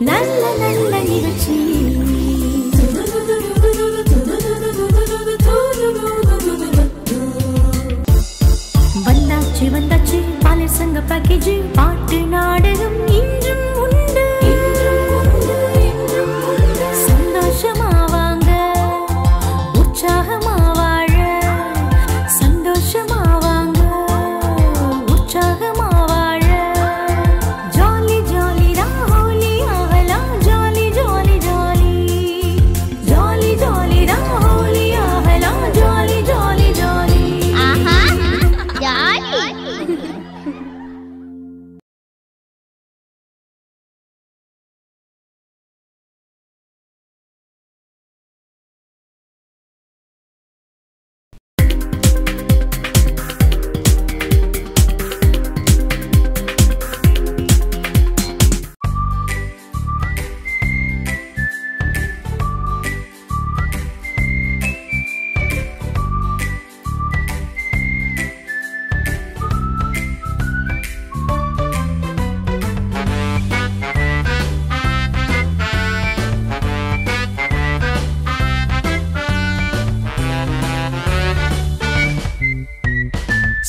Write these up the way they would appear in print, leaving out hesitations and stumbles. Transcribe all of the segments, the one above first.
நல்ல நல்ல நிகழ்ச்சி. வந்தாச்சு வந்தாச்சு பாலர் சங்க பேக்கேஜ், பாட்டு நாடகம் இன்றும் உண்டு. சந்தோஷமா வாங்க, உற்சாகமா வாழ. சந்தோஷமா வாங்க, உற்சாகமா வாழ. ஜாலி ஜாலி ராஹோலி ஆகலாம், jolly jolly jolly. Jolly jolly ராஹோலி ஆகலாம், ஜாலி ஜாலி ஜாலி. ஆஹா ஜாலி.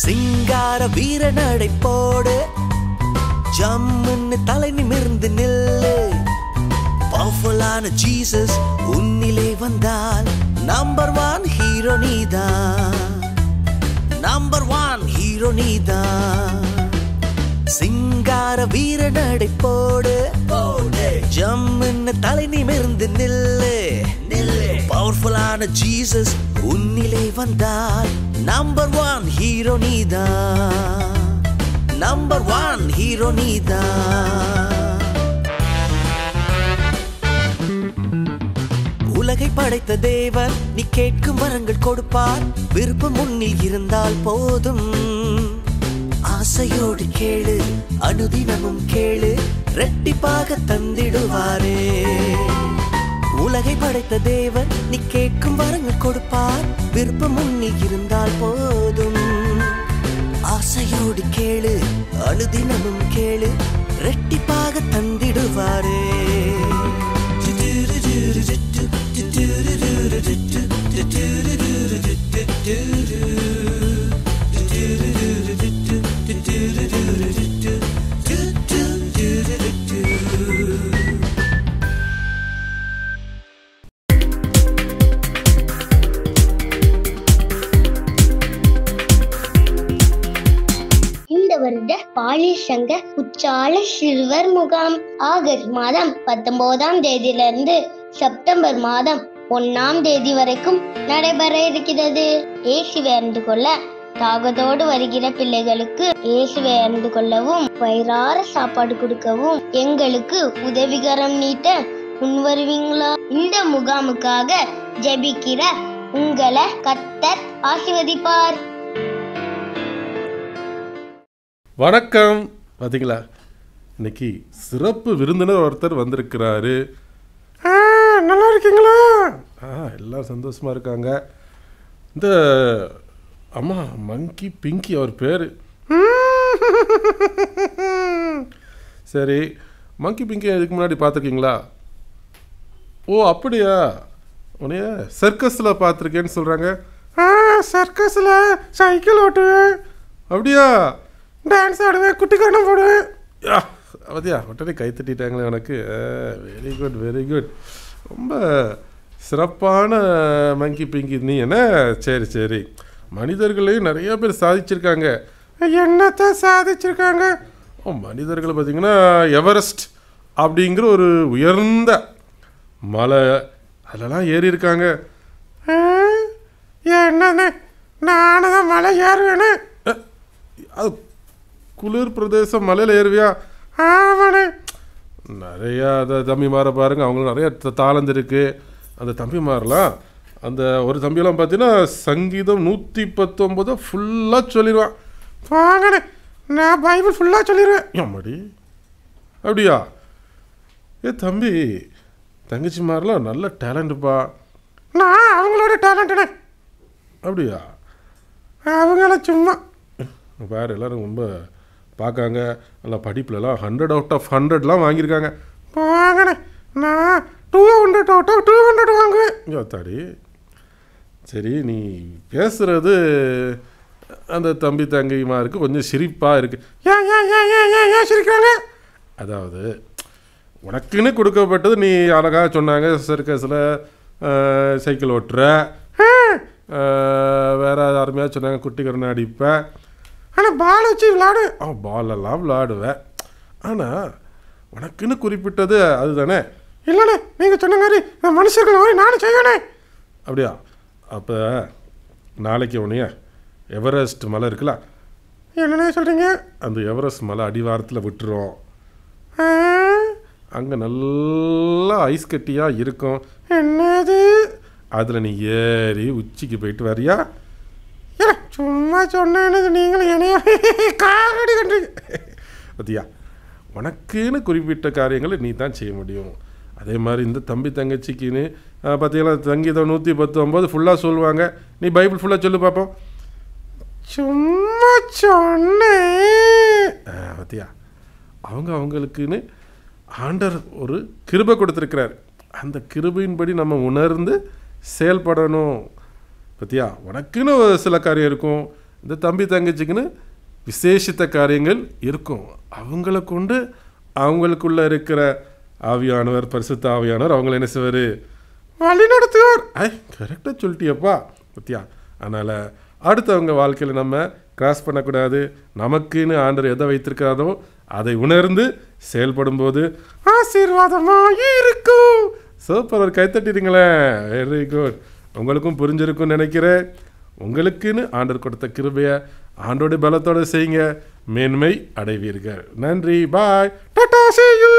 சிங்கார வீர நடை போடு, ஜம்முன்னு தலை நிமிர்ந்து நில்லு. பவர்ஃபுல்லான ஜீசஸ் உன்னிலே வந்தால் நம்பர் 1 ஹீரோ நீதான், நம்பர் 1 ஹீரோ நீதான். சிங்கார வீர நடை போடு, ஜம்முன்னு தலை நிமிர்ந்து நில்லு. பவர்ஃபுல்லான ஜீசஸ் உன்னிலே வந்தால் நம்பர் 1 ஹீரோ நீதான், நம்பர் 1 ஹீரோ நீதான். உலகை படைத்த தேவன் நீ கேட்கும் வரங்கள் கொடுப்பார். விருப்பம் முன்னில் இருந்தால் போதும். ஆசையோடு கேளு, அனுதினமும் கேளு, ரெட்டிப்பாக தந்திடுவாரே. உலகை படைத்த தேவன் நீ கேட்கும் வரங்கள் கொடுப்பார். விருப்பம் முன்னில் இருந்தால் போதும். ஆசையோடு கேளு, அனுதினமும் கேளு, ரெட்டிப்பாக தந்திடுவாரே. இந்த வருட பாலிர் சங்க குற்றால சிறுவர் முகாம் ஆகஸ்ட் மாதம் 19ஆம் தேதியிலிருந்து செப்டம்பர் மாதம் 1ஆம் தேதி வரைக்கும் நடைபெற இருக்கிறது. இயேசுவை அறிந்து கொள்ள தாகத்தோடு வருகிற பிள்ளைகளுக்கு இயேசுவை அறிந்து கொள்ளவும், வயிறார சாப்பாடு கொடுக்கவும் எங்களுக்கு உதவிகரம் நீட்ட முன்வருவீங்களா? இந்த முகாமுக்காக ஜெபிக்கிற உங்களை கர்த்தர் ஆசீர்வதிப்பார். வணக்கம். பார்த்தீங்களா, இன்னைக்கு சிறப்பு விருந்தினர் ஒருத்தர் வந்திருக்கிறாரு. நல்லா இருக்கீங்களா? எல்லாம் சந்தோஷமாக இருக்காங்க. இந்த அம்மா மங்கி பிங்கி அவர் பேர். சரி, மங்கி பிங்கி இதுக்கு முன்னாடி பார்த்துருக்கீங்களா? ஓ அப்படியா, உன்னைய சர்க்கஸில் பார்த்துருக்கேன்னு சொல்கிறாங்க. சர்க்கஸில் சைக்கிள் ஓட்டுவேன். அப்படியா? டான்ஸ் ஆடுவேன், குட்டிக்காரணம் போடுவேன். அவதியா உடனே கை தட்டிட்டாங்களே உனக்கு. Very good very good. ரொம்ப சிறப்பான மங்கி பிங்கி நீ என்ன. சரி சரி, மனிதர்களையும் நிறைய பேர் சாதிச்சிருக்காங்க. என்னத்தை சாதிச்சிருக்காங்க? மனிதர்களை பார்த்திங்கன்னா எவரெஸ்ட் அப்படிங்கிற ஒரு உயர்ந்த மலை, அதெல்லாம் ஏறி இருக்காங்க. என்னன்னு நானும் தான் மலை ஏறுவேன்னு? அது குளிர் பிரதேசம், மலையில் ஏறுவியா? ஆமாண்ணே. நிறையா அந்த தம்பிமாரை பாருங்கள், அவங்களுக்கு நிறைய தாளந்து இருக்குது. அந்த தம்பிமாரெலாம், அந்த ஒரு தம்பியெல்லாம் பார்த்தீங்கன்னா சங்கீதம் 119 ஃபுல்லாக சொல்லிடுவான். வாங்கண்ணே, நான் பைபிள் ஃபுல்லாக சொல்லிடுவேன். அம்மாடி, அப்படியா? தம்பி தங்கச்சிமாரெலாம் நல்ல டேலண்ட்டுப்பா. நான் அவங்களோட டேலண்ட்டுண்ணே. அப்படியா? அவங்கள சும்மா வேறு எல்லோரும் ரொம்ப பார்க்காங்க. நல்லா படிப்புலலாம் 100 out of 100 வாங்கியிருக்காங்க. வாங்கண்ணே, நான் 200 வாங்குவேன். யோத்தாடி, சரி நீ பேசுகிறது அந்த தம்பி தங்கைமாருக்கு கொஞ்சம் சிரிப்பாக இருக்குது. ஏன் ஏன் ஏன் ஏன் ஏன் ஏன் சிரிக்கிறாங்க? அதாவது உனக்குன்னு கொடுக்கப்பட்டது நீ அழகாக சொன்னாங்க, சர்க்கஸில் சைக்கிள் ஓட்டுற, வேற அருமையாக சொன்னாங்க குட்டிக்கரனை அடிப்பேன், ஆனால் பால் வச்சு விளாடு. பாலெல்லாம் விளாடுவேன், ஆனால் உனக்குன்னு குறிப்பிட்டது அதுதானே? இல்லைண்ணே, நீங்கள் சொன்ன மாதிரி நான் மனுஷர்கள் மாதிரி நானும் செய்வேனே. அப்படியா? அப்போ நாளைக்கு உனைய எவரெஸ்ட் மலை இருக்குல்ல, என்னண்ணே சொல்கிறீங்க? அந்த எவரெஸ்ட் மலை அடிவாரத்தில் விட்டுரும். அங்கே நல்லா ஐஸ் கட்டியாக இருக்கும். என்னது? அதில் நீ ஏறி உச்சிக்கு போயிட்டு வரியா? ஏன்னா சும்மா சொன்னது நீங்களும் என்னையா காகடி கண்டுங்க பத்தியா? உனக்குன்னு குறிப்பிட்ட காரியங்களை நீ தான் செய்ய முடியும். அதே மாதிரி இந்த தம்பி தங்கச்சிக்குன்னு பார்த்தீங்கன்னா சங்கீதம் 119 ஃபுல்லாக சொல்லுவாங்க. நீ பைபிள் ஃபுல்லாக சொல்லு பார்ப்போம். சும்மா சொன்னேன் பத்தியா? அவங்களுக்குன்னு ஆண்டவர் ஒரு கிருபை கொடுத்துருக்கிறார். அந்த கிருபையின்படி நம்ம உணர்ந்து செயல்படணும் பத்தியா? உனக்குன்னு சில காரியம் இருக்கும், இந்த தம்பி தங்கச்சிக்குன்னு விசேஷித்த காரியங்கள் இருக்கும். அவங்கள கொண்டு அவங்களுக்குள்ள இருக்கிற ஆவியானவர், பரிசுத்த ஆவியானவர் அவங்கள என்ன செய்வார்? வழி நடத்துவார். கரெக்டாக சொல்லிட்டியப்பா பத்தியா? அதனால் அடுத்தவங்க வாழ்க்கையில் நம்ம கிராஸ் பண்ணக்கூடாது. நமக்குன்னு ஆண்டவர் எதை வைத்திருக்காரோ அதை உணர்ந்து செயல்படும் போது ஆசீர்வாதமாக இருக்கும். சூப்பர், ஒரு கைத்தட்டிடுங்களேன். Very good. உங்களுக்கும் புரிஞ்சிருக்கும்னு நினைக்கிறேன். உங்களுக்குன்னு ஆண்டவர் கொடுத்த கிருபையை ஆண்டோட பலத்தோடு செய்யுங்க, மேன்மை அடைவீர்கள். நன்றி, பாய், டாடா, see you.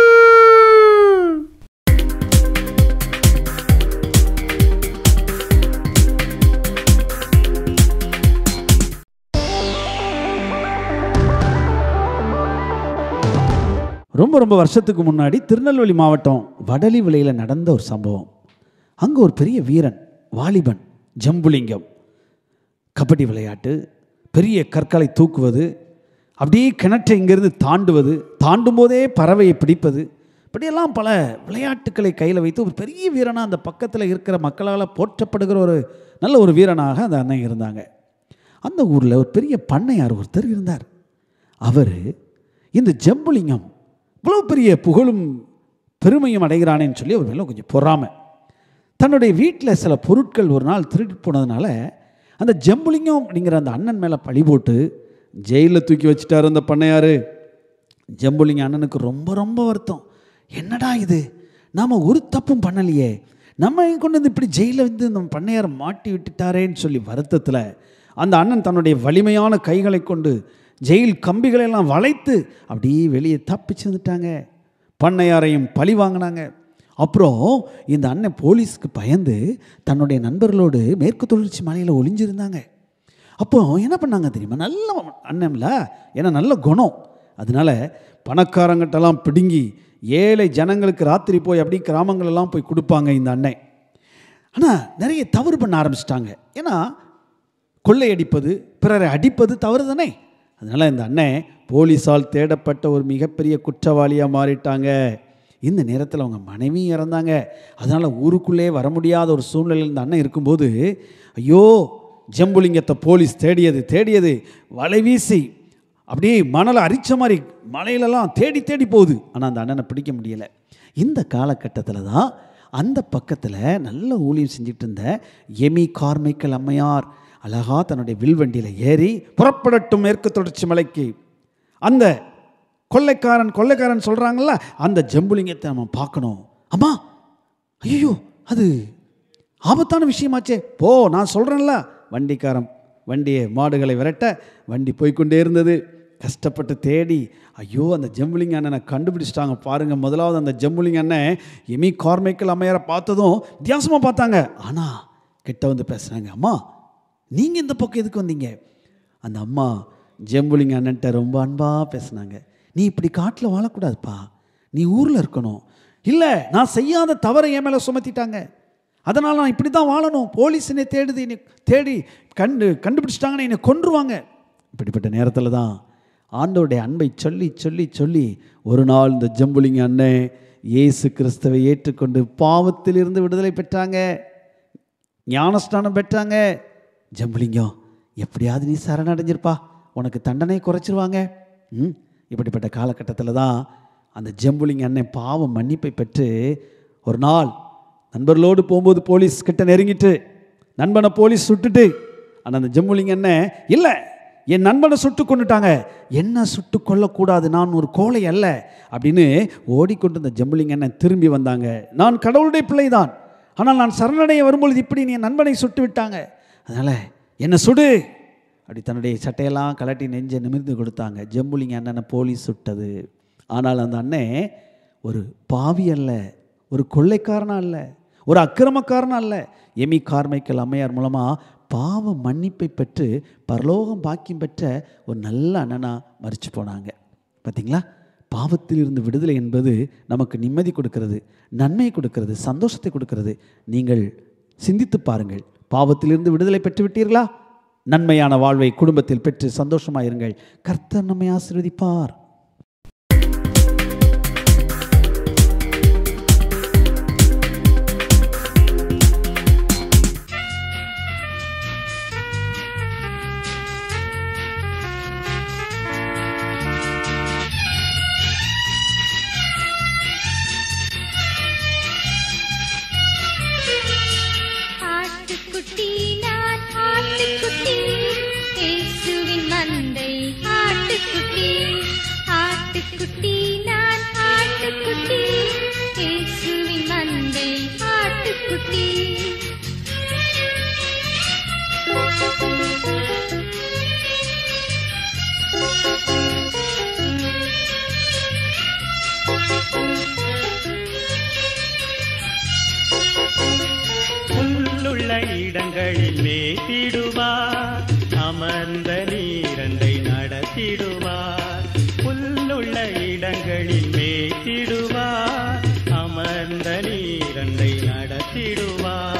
ரொம்ப ரொம்ப வருஷத்துக்கு முன்னாடி திருநெல்வேலி மாவட்டம் வடலி விலையில் நடந்த ஒரு சம்பவம். அங்கே ஒரு பெரிய வீரன், வாலிபன், ஜம்புலிங்கம், கபடி விளையாட்டு, பெரிய கற்களை தூக்குவது, அப்படியே கிணற்றை இங்கேருந்து தாண்டுவது, தாண்டும் போதே பறவையை பிடிப்பது, இப்படியெல்லாம் பல விளையாட்டுக்களை கையில் வைத்து ஒரு பெரிய வீரனாக அந்த பக்கத்தில் இருக்கிற மக்களால் போற்றப்படுகிற ஒரு நல்ல ஒரு வீரனாக அந்த அண்ணன் இருந்தாங்க. அந்த ஊரில் ஒரு பெரிய பண்ணையார் ஒருத்தர் இருந்தார். அவர் இந்த ஜம்புலிங்கம் இவ்வளோ பெரிய புகழும் பெருமையும் அடைகிறானேன்னு சொல்லி அவர் மேலே கொஞ்சம் பொறாமை. தன்னுடைய வீட்டில் சில பொருட்கள் ஒரு நாள் திருட்டு போனதுனால அந்த ஜம்புலிங்கம் அப்படிங்கிற அந்த அண்ணன் மேலே பழி போட்டு ஜெயிலில் தூக்கி வச்சுட்டார் அந்த பண்ணையார். ஜம்புலிங்கம் அண்ணனுக்கு ரொம்ப ரொம்ப வருத்தம். என்னடா இது, நாம் ஒரு தப்பும் பண்ணலையே, நம்ம கொண்டு வந்து இப்படி ஜெயிலில் வந்து நம்ம பண்ணையார் மாட்டி விட்டுட்டாரேன்னு சொல்லி வருத்தத்தில் அந்த அண்ணன் தன்னுடைய வலிமையான கைகளை கொண்டு ஜெயில் கம்பிகளெல்லாம் வளைத்து அப்படியே வெளியே தப்பிச்சு வந்துட்டாங்க. பண்ணையாரையும் பழி வாங்கினாங்க. அப்புறம் இந்த அண்ணன் போலீஸ்க்கு பயந்து தன்னுடைய நண்பர்களோடு மேற்கு தொடர்ச்சி மலையில் ஒளிஞ்சிருந்தாங்க. அப்போ என்ன பண்ணாங்க தெரியுமா? நல்ல அண்ணன்ல, ஏன்னா நல்ல குணம், அதனால பணக்காரங்கிட்டலாம் பிடுங்கி ஏழை ஜனங்களுக்கு ராத்திரி போய் அப்படி கிராமங்களெல்லாம் போய் கொடுப்பாங்க இந்த அண்ணன். ஆனால் நிறைய தவறு பண்ண ஆரம்பிச்சிட்டாங்க. ஏன்னா கொள்ளையடிப்பது, பிறரை அடிப்பது தவறு தானே. அதனால் இந்த அண்ணன் போலீஸால் தேடப்பட்ட ஒரு மிகப்பெரிய குற்றவாளியாக மாறிட்டாங்க. இந்த நேரத்தில் அவங்க மனைவியும் இறந்தாங்க. அதனால் ஊருக்குள்ளே வர முடியாத ஒரு சூழ்நிலையில் இந்த அண்ணன் இருக்கும்போது, ஐயோ ஜம்புலிங்கத்தை போலீஸ் தேடியது வலை வீசி அப்படியே மணலை அரிச்ச மாதிரி மலையிலலாம் தேடி போகுது. ஆனால் அந்த அண்ணனை பிடிக்க முடியலை. இந்த காலகட்டத்தில் தான் அந்த பக்கத்தில் நல்ல ஊழியம் செஞ்சுட்டு இருந்த எமி கார்மைக்கல் அம்மையார் அழகா தன்னுடைய வில்வண்டியில் ஏறி புறப்படட்டும் மேற்கு தொடர்ச்சி மலைக்கு. அந்த கொள்ளைக்காரன் சொல்கிறாங்கல்ல, அந்த ஜம்புலிங்கத்தை நம்ம பார்க்கணும். அம்மா, ஐயோ அது ஆபத்தான விஷயமாச்சே, போ நான் சொல்கிறேன்ல. வண்டியை மாடுகளை விரட்ட வண்டி போய்கொண்டே இருந்தது. கஷ்டப்பட்டு தேடி ஐயோ அந்த ஜம்புலிங்க அண்ணனை கண்டுபிடிச்சிட்டாங்க பாருங்கள். முதலாவது அந்த ஜம்புலிங்க அண்ணன் எமி கார்மைக்கல் அம்மையாரை பார்த்ததும் வித்தியாசமாக பார்த்தாங்க. ஆனால் கிட்ட வந்து பேசுகிறாங்க, அம்மா நீங்கள் இந்த பக்கம் எதுக்கு வந்தீங்க? அந்த அம்மா ஜம்புலிங்க அண்ணன்ட்ட ரொம்ப அன்பாக பேசுனாங்க. நீ இப்படி காட்டில் வாழக்கூடாதுப்பா, நீ ஊரில் இருக்கணும். இல்லை, நான் செய்யாத தவறை என் மேலே சுமத்திட்டாங்க, அதனால் நான் இப்படி தான் வாழணும். போலீஸ் என்னை தேடுது, என்னை தேடி கண்டுபிடிச்சிட்டாங்கன்னு என்னை கொன்றுவாங்க. இப்படிப்பட்ட நேரத்தில் தான் ஆண்டவருடைய அன்பை சொல்லி சொல்லி சொல்லி ஒரு நாள் இந்த ஜம்புலிங்க அண்ணன் இயேசு கிறிஸ்துவை ஏற்றுக்கொண்டு பாவத்திலிருந்து விடுதலை பெற்றாங்க, ஞானஸ்நானம் பெற்றாங்க. ஜம்புலிங்கம், எப்படியாவது நீ சரணடைஞ்சிருப்பா, உனக்கு தண்டனை குறைச்சிருவாங்க. இப்படிப்பட்ட காலகட்டத்தில் தான் அந்த ஜம்புலிங்க அண்ணன் பாவம் மன்னிப்பை பெற்று ஒரு நாள் நண்பர்களோடு போகும்போது போலீஸ் கிட்ட நெருங்கிட்டு நண்பனை போலீஸ் சுட்டுட்டு, ஆனால் அந்த ஜம்புலிங்க அண்ணன் இல்லை, என் நண்பனை சுட்டு கொண்டுட்டாங்க, என்ன சுட்டு கொள்ளக்கூடாது, நான் ஒரு கோழை அல்ல அப்படின்னு ஓடிக்கொண்டு இந்த ஜம்புலிங்க அண்ணன் திரும்பி வந்தாங்க. நான் கடவுளுடைய பிள்ளை தான், ஆனால் நான் சரணடைய வரும்பொழுது இப்படி நீ என் நண்பனை சுட்டு விட்டாங்க, அதனால் என்னை சுடு அப்படி தன்னுடைய சட்டையெல்லாம் கலட்டி நெஞ்சை நிமிர்ந்து கொடுத்தாங்க. ஜம்புலிங்க அண்ணனை போலீஸ் சுட்டது. ஆனால் அந்த அண்ணன் ஒரு பாவி அல்ல, ஒரு கொள்ளைக்காரனா அல்ல, ஒரு அக்கிரமக்காரனா அல்ல. எமி கார்மைக்கல் அம்மையார் மூலமாக பாவ மன்னிப்பை பெற்று பரலோகம் பாக்கியம் பெற்ற ஒரு நல்ல அண்ணனா மறித்து போனாங்க. பார்த்தீங்களா, பாவத்திலிருந்து விடுதலை என்பது நமக்கு நிம்மதி கொடுக்கிறது, நன்மை கொடுக்கிறது, சந்தோஷத்தை கொடுக்கிறது. நீங்கள் சிந்தித்து பாருங்கள், பாவத்திலிருந்து விடுதலை பெற்று விட்டீர்களா? நன்மையான வாழ்வை குடும்பத்தில் பெற்று சந்தோஷமாயிருங்கள். கர்த்தர் நம்மை ஆசீர்வதிப்பார். இடங்களில் மேத்திடுவார், அமர்ந்த நீரண்டை நடத்திடுவார். புல்லுள்ள இடங்களில் மேத்திடுவார், அமர்ந்த நீரண்டை நடத்திடுவார்.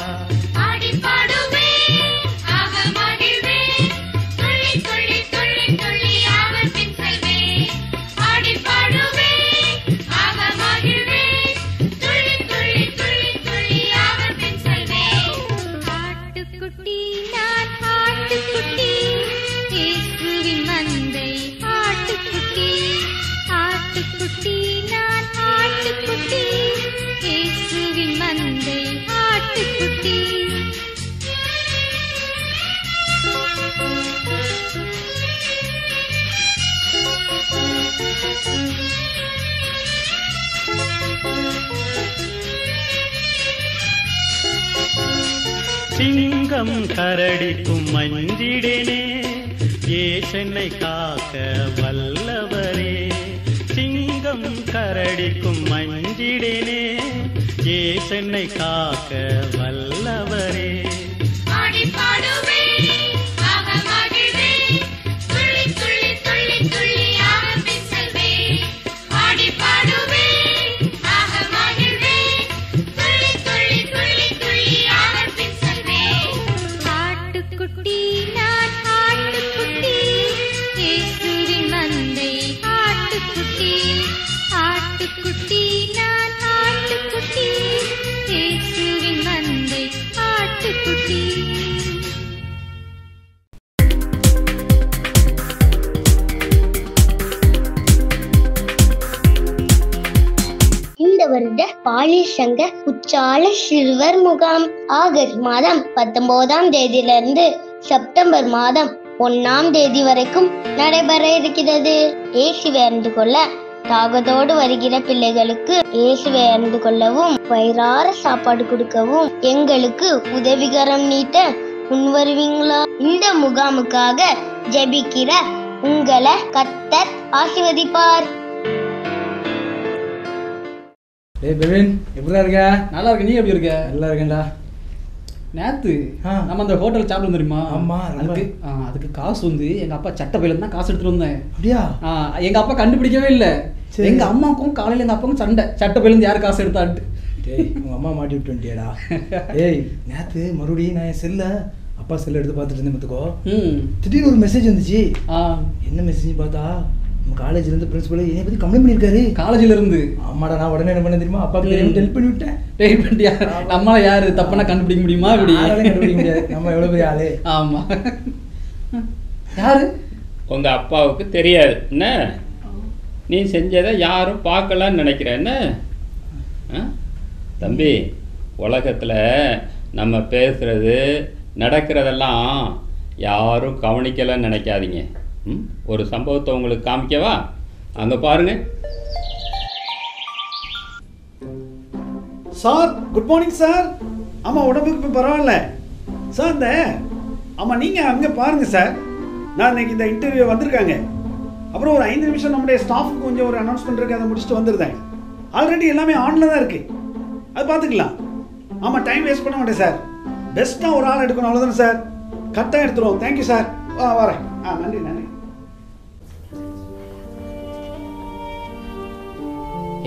சிங்கம் கரடிக்கும் மஞ்சிடனே, ஏசென்னை காக்க வல்லவரே. சிங்கம் கரடிக்கும் மஞ்சிடனே, ஏசென்னை காக்க வல்லவரே. வருட பாலியல் சங்க குற்றால சிறுவர் முகாம் ஆகஸ்ட் மாதம் 19ஆம் தேதியிலிருந்து செப்டம்பர் மாதம் 1ஆம் தேதி வரைக்கும் நடைபெற இருக்கிறது. இயேசுவை அறிந்து கொள்ள தாகத்தோடு வருகிற பிள்ளைகளுக்கு இயேசுவை அறிந்து கொள்ளவும் வயிறார சாப்பாடு கொடுக்கவும் எங்களுக்கு உதவிகரம் நீட்ட முன்வருவீங்களா? இந்த முகாமுக்காக ஜெபிக்கிற உங்களை கர்த்தர் ஆசீர்வதிப்பார். ஏய் பெவின், எப்படிடா இருக்க? நல்லா இருக்கு. நீ எப்படி இருக்க? நல்லா இருக்கேன்டா. நேத்து நம்ம அந்த ஹோட்டல் சாப்பிட தெரியுமா? ஆமா. அதுக்கு காசு வந்து எங்க அப்பா சட்ட பையில தான் காசு எடுத்துட்டு வந்தேன். அப்படியா? எங்க அப்பா கண்டுபிடிக்கவே இல்லை. எங்க அம்மாவுக்கும் காலையில எங்க அப்பாவுக்கும் சண்டை, சட்ட பையில இருந்து யாரு காசு எடுத்தான்ட்டு. டேய், உங்க அம்மா மாட்டி விட்டு வந்துட்டியாடா? ஏய், நேத்து மறுபடியும் நான் என் செல்ல அப்பா செல்ல எடுத்து பார்த்துட்டு இருந்தேன். பார்த்துக்கோ, திடீர்னு ஒரு மெசேஜ் வந்துச்சு. என்ன மெசேஜ் பார்த்தா, நம்ம காலேஜ்ல இருந்து பிரின்சிபல் என்னை பத்தி கம்ப்ளைண்ட் பண்ணிருக்காரு. காலேஜ்ல இருந்து? ஆமாடா, நான் உடனே என்ன பண்ண தெரியுமா, அப்பாவுக்கு தெரியாம ஹெல்ப் பண்ணி விட்டேன். டேய் பண்ணியா? நம்மள யாரு தப்பனா கண்டுபிடிக்க முடியுமா? இப்படி கண்டுபிடிக்க முடியாது, நம்ம எவ்வளவு பெரிய ஆளு. ஆமா. யாரு? உங்க அப்பாவுக்கு தெரியாது என்ன? நீ செஞ்சதை யாரும் பார்க்கலான்னு நினைக்கிறேன் என்ன? தம்பி, உலகத்தில் நம்ம பேசுறது நடக்கிறதெல்லாம் யாரும் கவனிக்கலன்னு நினைக்காதீங்க. ஒரு சம்பவத்தை உங்களுக்கு காமிக்கவா? அங்கே பாருங்க. Sir, good morning sir. ஆமாம், உடம்புக்கு இப்போ பரவாயில்ல சார். ஆமாம், நீங்கள் அங்கே பாருங்கள் சார். நான் இன்னைக்கு இந்த இன்டர்வியூ வந்திருக்காங்க. அப்புறம் ஒரு 5 நிமிஷம் நம்முடைய ஸ்டாஃபுக்கு கொஞ்சம் ஒரு அனௌன்ஸ்மெண்ட் இருக்குது, அதை முடிச்சுட்டு வந்துருந்தேன். ஆல்ரெடி எல்லாமே ஆனில் தான் இருக்குது, அது பார்த்துக்கலாம். ஆமாம், டைம் வேஸ்ட் பண்ண மாட்டேன் சார். பெஸ்ட்டாக ஒரு ஆள் எடுக்கணும், அவ்வளோதானே சார். கரெக்டாக எடுத்துருவோம். Thank you sir. வரேன். நன்றி நன்றி.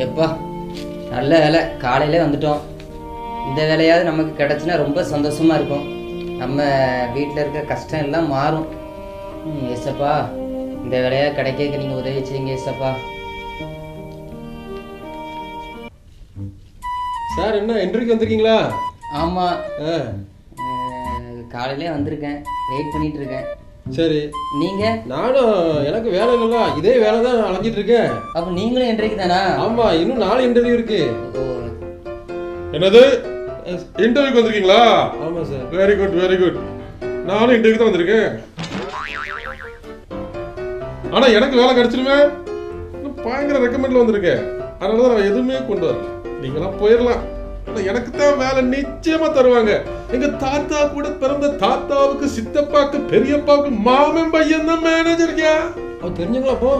எப்பா நல்ல வேலை, காலையிலே வந்துட்டோம். இந்த வேலையாவது நமக்கு கிடச்சுன்னா ரொம்ப சந்தோஷமாக இருக்கும். நம்ம வீட்டில் இருக்க கஷ்டம் எல்லாம் மாறும். ஏசப்பா, இந்த வேலையாக கிடைக்க நீங்கள் உதவி செய்யுங்க ஏசப்பா. சார், என்ன இன்டர்வியூக்கு வந்திருக்கீங்களா? ஆமாம், காலையிலே வந்திருக்கேன், வெயிட் பண்ணிட்டு இருக்கேன். சரி, நீங்க? நானும், எனக்கு வேலை இல்லைல்ல, இதே வேலை தான் அலைஞ்சிட்டு இருக்கேன். அப்போ நீங்களும் இன்டர்வியூக்கு தானா? ஆமா, இன்னும் 4 இன்டர்வியூ இருக்கு. என்னது, இன்டர்வியூக்கு வந்திருக்கீங்களா? ஆமா sir. Very good very good. நானும் இன்டர்வியூக்கு தான் வந்திருக்கேன். ஆனா எனக்கு வேலை கிடைச்சிருமே, பயங்கர ரெக்கமெண்ட்ல வந்திருக்கேன். அதனாலதான் நான் எதுவுமே கொண்டு வரல. நீங்களாம் போயிடலாம். எனக்கு தான் வேலை நிச்சயமா தருவாங்க. எங்க தாத்தா கூட பிறந்த தாத்தாவுக்கு, சித்தப்பாக்கு, பெரியப்பாவுக்கு மாமன் பையன் தான் மேனேஜர்யா. அவ தெரிஞ்சவங்களா? போ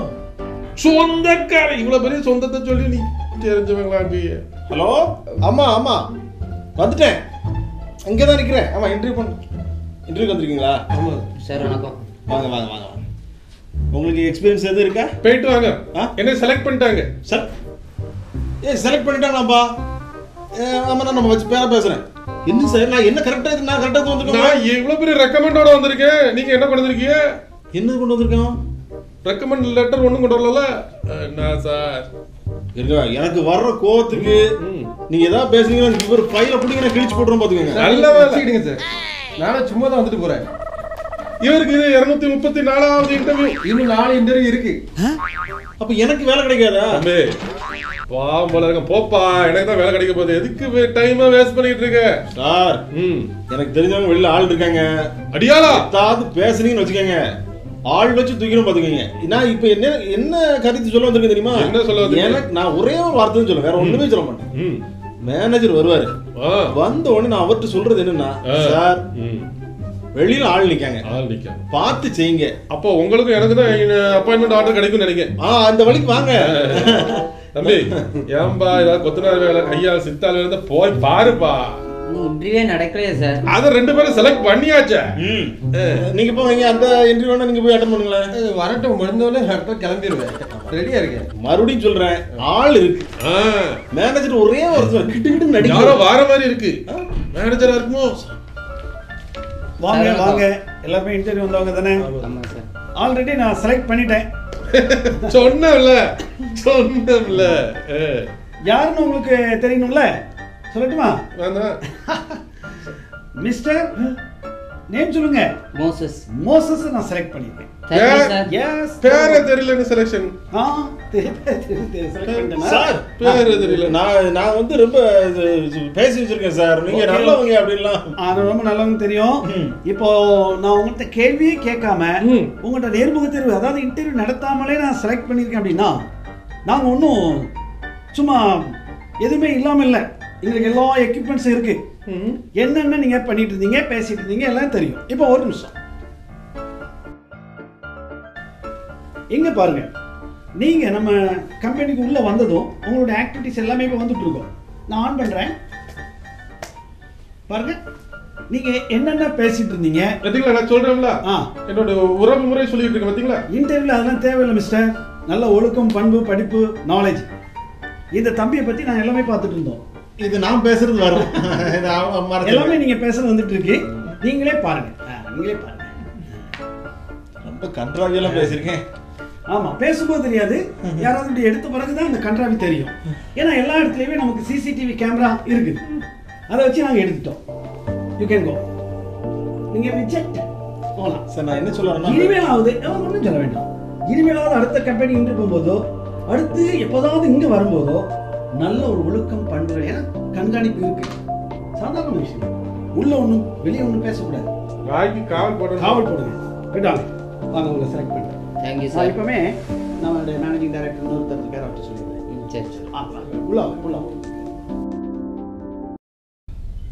சொந்தக்கார. இவ்வளவு பெரிய சொந்தத்தை சொல்லி நீ தெரிஞ்சவங்களா? ஹலோ, ஆமா ஆமா வந்துட்டேன், இங்கதான் நிக்கிறேன். ஆமா, இன்டர்வியூக்கு வந்திருக்கீங்களா? ஆமா சார், வணக்கம். வாங்க வாங்க வாங்க. உங்களுக்கு எக்ஸ்பீரியன்ஸ் எதுவும் இருக்கா? போயிட்டு வாங்க. என்ன செலக்ட் பண்ணிட்டாங்க சார்? செலக்ட் பண்ணிட்டாங்களாப்பா? ஆமா, நான் நம்ம வச்சு பேர பேசுறேன். என்ன சார், நான் என்ன கரெக்டா வந்திருக்கேன்? நான் இவ்வளவு பெரிய ரெக்கமெண்டோட வந்திருக்கேன். நீங்க என்ன கொண்டு வந்திருக்கீங்க? என்ன கொண்டு வந்திருக்கோம்? ரெக்கமெண்ட் லெட்டர் ஒண்ணும் கொண்டு வரல. என்ன சார், எனக்கு வர்ற கோவத்துக்கு நீங்க ஏதாவது பேசுனீங்கன்னா இவர் ஃபைல புடிங்க, கிழிச்சு போட்டுறோம் பாத்துக்கோங்க. நல்ல வேலை சார். நானும் சும்மா தான் வந்துட்டு போறேன். இவருக்கு இது 234வது இன்டர்வியூ. இன்னும் 4 இன்டர்வியூ இருக்கு. அப்ப எனக்கு வேலை கிடைக்காதா? தம்பி, போல இருக்க போப்பா. எனக்கு தான் வேலை கிடைக்க போகுது. எதுக்கு டைம் வேஸ்ட் பண்ணிட்டு இருக்க? சார், எனக்கு தெரிஞ்சவங்க வெளியில ஆள் இருக்காங்க. அடியாளா ஏதாவது பேசுனீங்கன்னு வச்சுக்கோங்க, ஆள் வச்சு தூக்கணும் பாத்துக்கோங்க. நான் இப்ப என்ன கருத்து சொல்ல வந்திருக்கேன் தெரியுமா? என்ன சொல்ல வந்தீங்க? எனக்கு நான் ஒரே ஒரு வார்த்தை தான் சொல்லுவேன், வேற ஒண்ணுமே சொல்ல மாட்டேன். மேனேஜர் வருவாரு, வந்த உடனே நான் அவர்கிட்ட சொல்றது என்னன்னா, சார் வெளியில ஆள் நிக்காங்க, பார்த்து செய்யுங்க. அப்போ உங்களுக்கு எனக்கு தான் அப்பாயின்மெண்ட் ஆர்டர் கிடைக்கும் நினைக்கிறேன். அந்த வழிக்கு வாங்க. தம்பி, ஏன்பா ஏதாவது கொத்தனார் வேலை, கையால் சித்தாள் இருந்தா போய் பாருப்பா. இன்டர்வியூ நடக்கலையே சார். அத 2 பேரும் செலக்ட் பண்ணியாச்சே. நீங்க போங்க, அந்த இன்டர்வியூ நீங்க போய் அட்டெண்ட் பண்ணுங்களேன். வரட்டும், முடிஞ்சோடனே கிளம்பிடுவேன். ரெடியா இருக்கேன். மறுபடியும் சொல்றேன், ஆள் இருக்கு. மேனேஜர் ஒரே ஒருத்தர் கிட்டு நடிக்க யாரோ வார மாதிரி இருக்கு. மேனேஜரா இருக்குமோ? வாங்க வாங்க, எல்லாருமே இன்டர்வியூ வந்தவங்க தானே? ஆல்ரெடி நான் செலக்ட் பண்ணிட்டேன். சொன்னேன்ல. யாருன்னு உங்களுக்கு தெரியணும்ல, சொல்லட்டுமா? மிஸ்டர் நேம் சொல்லுங்க. மோசஸ். மோசஸ் நான் செலக்ட் பண்ணிட்டேன். பேரே தெரியல. செலக்ஷன் சார், பேரே தெரியல. நான் வந்து ரொம்ப பேசி வச்சிருக்கேன் சார். நீங்க நல்லவங்க அப்படின்லாம். ரொம்ப நல்லவங்க தெரியும். இப்போ நான் உங்கள்கிட்ட கேள்வியே கேட்காம உங்கள்கிட்ட நேர்முக தேர்வு, அதாவது இன்டர்வியூ நடத்தாமலே நான் செலக்ட் பண்ணியிருக்கேன் அப்படின்னா, நாங்கள் ஒன்றும் சும்மா எதுவுமே இல்லாமல் இல்லை. எங்களுக்கு எல்லா எக்யூப்மெண்ட்ஸும் இருக்கு. என்னென்ன நீங்க பண்ணிட்டு இருந்தீங்க, பேசிட்டு இருந்தீங்க எல்லாம் தெரியும். இப்போ ஒரு நிமிஷம் இங்க பாருங்க. நீங்க நம்ம கம்பெனிக்கு உள்ள வந்ததும் உங்களோட ஆக்டிவிட்டிஸ் எல்லாமே இப்போ வந்துட்டு இருக்கோம். நான் ஆன் பண்றேன், பாருங்க. நீங்க என்னென்ன பேசிட்டு இருந்தீங்க பாத்தீங்களா? நான் சொல்றேன்ல, என்னோட உறவு முறை சொல்லிட்டு இருக்கேன் பாத்தீங்களா? இன்டர்வியூல அதெல்லாம் தேவையில்லை மிஸ்டர். நல்ல ஒழுக்கம், பண்பு, படிப்பு, நாலேஜ். இந்த தம்பியை பத்தி நாங்க எல்லாமே பார்த்துட்டு இருந்தோம். இது நான் பேசுறது வரும். எல்லாமே நீங்க பேசுறது வந்துட்டு இருக்கு. நீங்களே பாருங்க, நீங்களே பாருங்க. ரொம்ப கண்ட்ராவியெல்லாம் பேசியிருக்கேன். ஆமா, பேசும்போது தெரியாது. யாராவது இப்படி எடுத்த பிறகுதான் அந்த கன்றாவி தெரியும். ஏன்னா எல்லா இடத்துலயுமே நமக்கு சிசிடிவி கேமரா இருக்குது. அதை வச்சு நாங்க எடுத்துட்டோம். You can go. நீங்க ரிஜெக்ட் போலாம். சார் நான் என்ன சொல்றேன்னா, இனிமேலாவது ஒன்றும் சொல்ல வேண்டாம். இனிமேலாவது அடுத்த கம்பெனி இன்று போகும்போதோ அடுத்து எப்போதாவது இங்க வரும்போதோ நல்ல ஒரு ஒழுக்கம் பண்புகள், ஏன்னா கண்காணிப்பு இருக்கு. சாதாரண விஷயம். உள்ள ஒண்ணும் வெளியே ஒண்ணும் பேசக்கூடாது. வாய்க்கு காவல் போடுங்க. காவல் போடுங்க. போயிட்டாங்க. வாங்க உங்களை செலக்ட் பண்ணுறேன். Thank you sir. இப்போமே நம்மளுடைய மேனேஜிங் டைரக்டர் இன்னொருத்தர் பேர் அவர்கிட்ட சொல்லிடுறேன். சரி சரி. உள்ள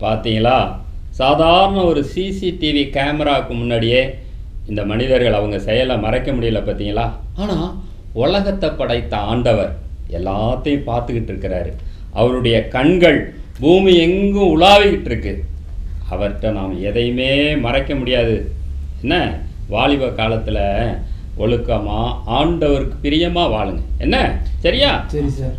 பார்த்தீங்களா, சாதாரண ஒரு சிசிடிவி கேமராவுக்கு முன்னாடியே இந்த மனிதர்கள் அவங்க செயலை மறைக்க முடியல பார்த்தீங்களா. ஆனால் உலகத்தை படைத்த ஆண்டவர் எல்லாத்தையும் பார்த்துக்கிட்டு இருக்கிறாரு. அவருடைய கண்கள் பூமி எங்கும் உலாவிக்கிட்டு இருக்கு. அவர்கிட்ட நாம் எதையுமே மறைக்க முடியாது. என்ன, வாலிப காலத்தில் ஒழுக்கமாக ஆண்டவருக்கு பிரியமாக வாழுங்க. என்ன, சரியா? சரி சார்.